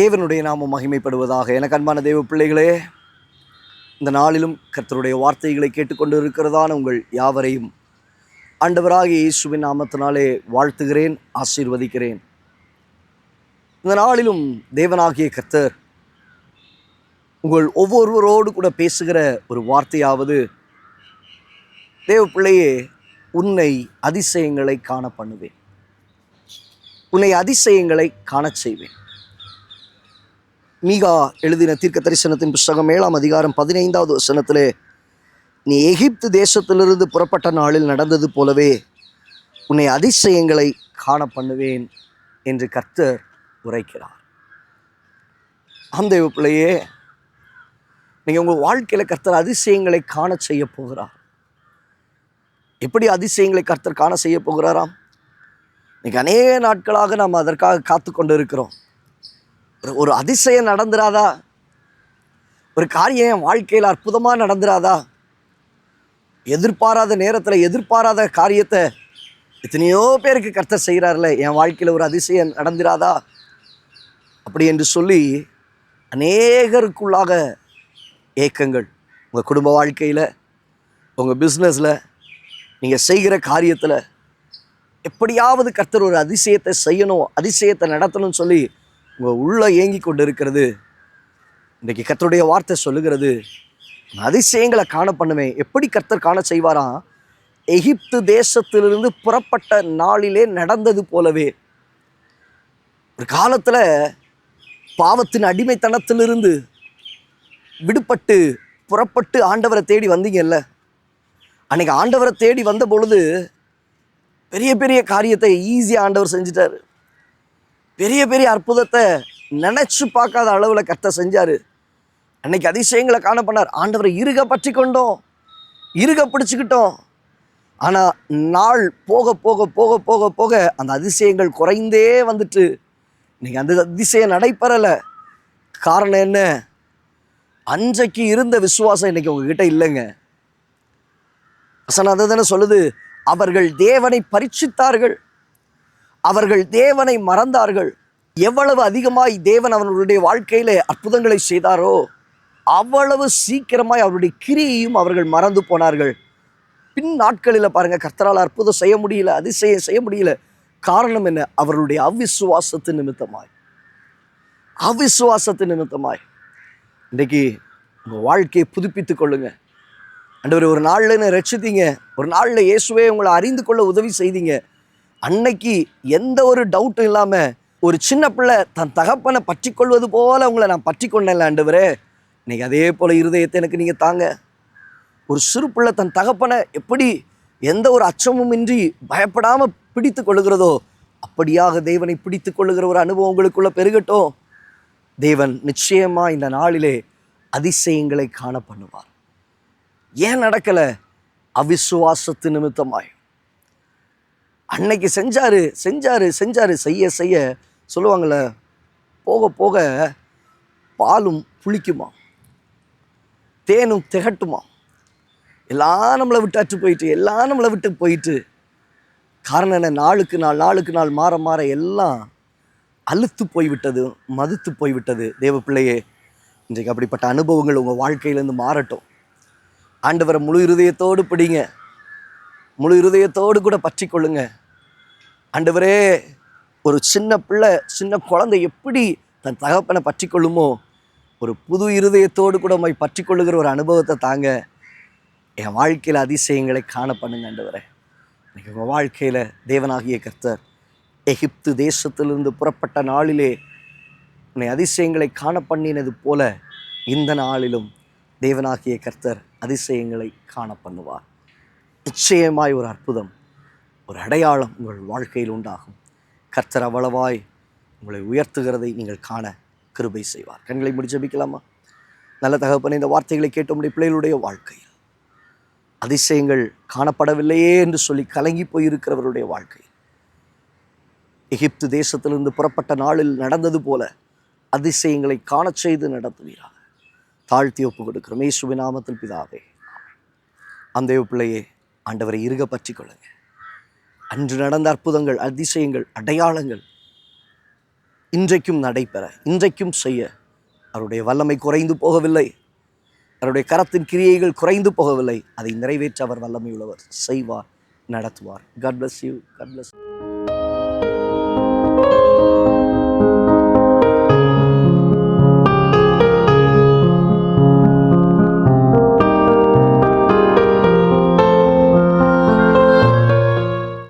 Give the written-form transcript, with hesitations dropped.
தேவனுடைய நாமம் மகிமைப்படுவதாக. எனக்கு அன்பான தேவ பிள்ளைகளே, இந்த நாளிலும் கர்த்தருடைய வார்த்தைகளை கேட்டுக்கொண்டு இருக்கிறதான உங்கள் யாவரையும் ஆண்டவராகிய இயேசுவின் நாமத்தினாலே வாழ்த்துகிறேன், ஆசீர்வதிக்கிறேன். இந்த நாளிலும் தேவனாகிய கர்த்தர் உங்கள் ஒவ்வொருவரோடு கூட பேசுகிற ஒரு வார்த்தையாவது, தேவ பிள்ளையே, உன்னை அதிசயங்களை காண பண்ணுவேன், உன்னை அதிசயங்களை காணச் செய்வேன். மீகா எழுதின தீர்க்க தரிசனத்தின் புஸ்தகம் 7ஆம் அதிகாரம் 15வது வசனத்திலே, நீ எகிப்து தேசத்திலிருந்து புறப்பட்ட நாளில் நடந்தது போலவே உன்னை அதிசயங்களை காண பண்ணுவேன் என்று கர்த்தர் உரைக்கிறார். ஆம் தேவ பிள்ளையே, நீங்கள் உங்கள் வாழ்க்கையில் கர்த்தர் அதிசயங்களை காண செய்ய போகிறார். எப்படி அதிசயங்களை கர்த்தர் காண செய்ய போகிறாராம்? இன்னைக்கு அநேக நாட்களாக நாம் அதற்காக காத்து கொண்டு இருக்கிறோம். ஒரு அதிசயம் நடந்துராதா? ஒரு காரியம் என் வாழ்க்கையில் அற்புதமாக நடந்துராதா? எதிர்பாராத நேரத்தில் எதிர்பாராத காரியத்தை எத்தனையோ பேருக்கு கர்த்தர் செய்கிறார்ல, என் வாழ்க்கையில் ஒரு அதிசயம் நடந்துராதா அப்படி என்று சொல்லி அநேகருக்குள்ளாக ஏக்கங்கள். உங்கள் குடும்ப வாழ்க்கையில், உங்கள் பிஸ்னஸில், நீங்கள் செய்கிற காரியத்தில் எப்படியாவது கர்த்தர் ஒரு அதிசயத்தை செய்யணும், அதிசயத்தை நடத்தணும்னு சொல்லி உங்கள் உள்ள ஏங்கி கொண்டு இருக்கிறது. இன்றைக்கி கர்த்தருடைய வார்த்தை சொல்லுகிறது, அதிசயங்களை காண பண்ணுவேன். எப்படி கர்த்தர் காண செய்வாராம்? எகிப்து தேசத்திலிருந்து புறப்பட்ட நாளிலே நடந்தது போலவே. ஒரு காலத்தில் பாவத்தின் அடிமைத்தனத்திலிருந்து விடுபட்டு புறப்பட்டு ஆண்டவரை தேடி வந்தீங்கல்ல, அன்னைக்கு ஆண்டவரை தேடி வந்த பொழுது பெரிய பெரிய காரியத்தை ஈஸியாக ஆண்டவர் செஞ்சிட்டாரு. பெரிய பெரிய அற்புதத்தை நினச்சி பார்க்காத அளவில் கர்த்தர் செஞ்சார். அன்னைக்கு அதிசயங்களை காண பண்ணார். ஆண்டவரை இறுக பற்றி கொண்டோம், இறுக பிடிச்சிக்கிட்டோம். ஆனால் நாள் போக போக போக போக போக அந்த அதிசயங்கள் குறைந்தே வந்துட்டு இன்னைக்கு அந்த அதிசயம் நடைபெறலை. காரணம் என்ன? அன்றைக்கு இருந்த விசுவாசம் இன்னைக்கு உங்ககிட்ட இல்லைங்க. வசனம் அதை தானே சொல்லுது, அவர்கள் தேவனை பரீட்சித்தார்கள், அவர்கள் தேவனை மறந்தார்கள். எவ்வளவு அதிகமாய் தேவன் அவர்களுடைய வாழ்க்கையிலே அற்புதங்களை செய்தாரோ அவ்வளவு சீக்கிரமாய் அவருடைய கிரியையும் அவர்கள் மறந்து போனார்கள். பின் நாட்களில் பாருங்க, கர்த்தரால் அற்புதம் செய்ய முடியல, அதிசயம் செய்ய முடியல. காரணம் என்ன? அவர்களுடைய அவிசுவாசத்தின் நிமித்தமாய். அவிசுவாசத்தின் நிமித்தமாய். இன்றைக்கு உங்கள் வாழ்க்கையை புதுப்பித்துக் கொள்ளுங்க. ஆண்டவரே, ஒரு நாளில் என்ன ரட்சித்தீங்க, ஒரு நாளில் இயேசுவே உங்களை அறிந்து கொள்ள உதவி செய்தீங்க. அன்னைக்கு எந்த ஒரு டவுட்டும் இல்லாமல் ஒரு சின்ன பிள்ளை தன் தகப்பனை பற்றி கொள்வது போல உங்களை நான் பற்றி கொண்டேன்ல ஆண்டவரே, இன்னைக்கு அதே போல் இருதயத்தை எனக்கு நீங்கள் தாங்க. ஒரு சிறு பிள்ளை தன் தகப்பனை எப்படி எந்த ஒரு அச்சமும் இன்றி பயப்படாமல் பிடித்து கொள்ளுகிறதோ அப்படியாக தேவனை பிடித்து கொள்ளுகிற ஒரு அனுபவம் உங்களுக்குள்ள பெருகட்டும். தேவன் நிச்சயமாக இந்த நாளிலே அதிசயங்களை காண பண்ணுவார். ஏன் நடக்கலை? அவிசுவாசத்து நிமித்தமாய். அன்னைக்கு செஞ்சாரு செஞ்சாரு செஞ்சாரு செய்ய செய்ய சொல்லுவாங்கள்ல, போக போக பாலும் புளிக்குமா, தேனும் திகட்டுமா. எல்லாம் நம்மளை விட்டு அற்று போயிட்டு, எல்லாம் நம்மளை விட்டு போயிட்டு. காரணம் என்ன? நாளுக்கு நாள் நாளுக்கு நாள் மாற மாற எல்லாம் அழுத்து போய்விட்டது, மதுத்து போய்விட்டது. தேவ பிள்ளையே, இன்றைக்கு அப்படிப்பட்ட அனுபவங்கள் உங்கள் வாழ்க்கையிலேருந்து மாறட்டும். ஆண்டவரை முழு இருதயத்தோடு பிடிங்க, முழு இருதயத்தோடு கூட பற்றி கொள்ளுங்க. ஆண்டவரே, ஒரு சின்ன பிள்ளை, சின்ன குழந்தை எப்படி தன் தகப்பனை பற்றி கொள்ளுமோ, ஒரு புது இருதயத்தோடு கூட பற்றி கொள்ளுகிற ஒரு அனுபவத்தை தாங்க. என் வாழ்க்கையில் அதிசயங்களை காண பண்ணுங்க ஆண்டவரே. இன்னைக்கு உங்கள் வாழ்க்கையில் தேவனாகிய கர்த்தர் எகிப்து தேசத்திலிருந்து புறப்பட்ட நாளிலே உன்னை அதிசயங்களை காண பண்ணினது போல இந்த நாளிலும் தேவனாகிய கர்த்தர் அதிசயங்களை காண பண்ணுவார். நிச்சயமாய் ஒரு அற்புதம், ஒரு அடையாளம் உங்கள் வாழ்க்கையில் உண்டாகும். கர்த்தர் அவ்வளவாய் உங்களை உயர்த்துகிறதை நீங்கள் காண கிருபை செய்வார். கண்களை மூடி ஜெபிக்கலாமா? நல்ல தகப்பனே, இந்த வார்த்தைகளை கேட்ட உம்முடைய பிள்ளைகளுடைய வாழ்க்கையில் அதிசயங்கள் காணப்படவில்லையே என்று சொல்லி கலங்கி போயிருக்கிறவருடைய வாழ்க்கை, எகிப்து தேசத்திலிருந்து புறப்பட்ட நாளில் நடந்தது போல அதிசயங்களை காண செய்து நடத்துவீராக. தாழ்த்தி ஒப்பு கொடுக்கிறோம் இயேசுவின் நாமத்தில் பிதாவே. அந்த பிள்ளையே, ஆண்டவரை இறுக பற்றி கொள்ளுங்க. அன்று நடந்த அற்புதங்கள், அதிசயங்கள், அடையாளங்கள் இன்றைக்கும் நடைபெற, இன்றைக்கும் செய்ய அவருடைய வல்லமை குறைந்து போகவில்லை. அவருடைய கரத்தின் கிரியைகள் குறைந்து போகவில்லை. அதை நிறைவேற்ற அவர் வல்லமை உள்ளவர். செய்வார், நடத்துவார். God bless you. God bless you.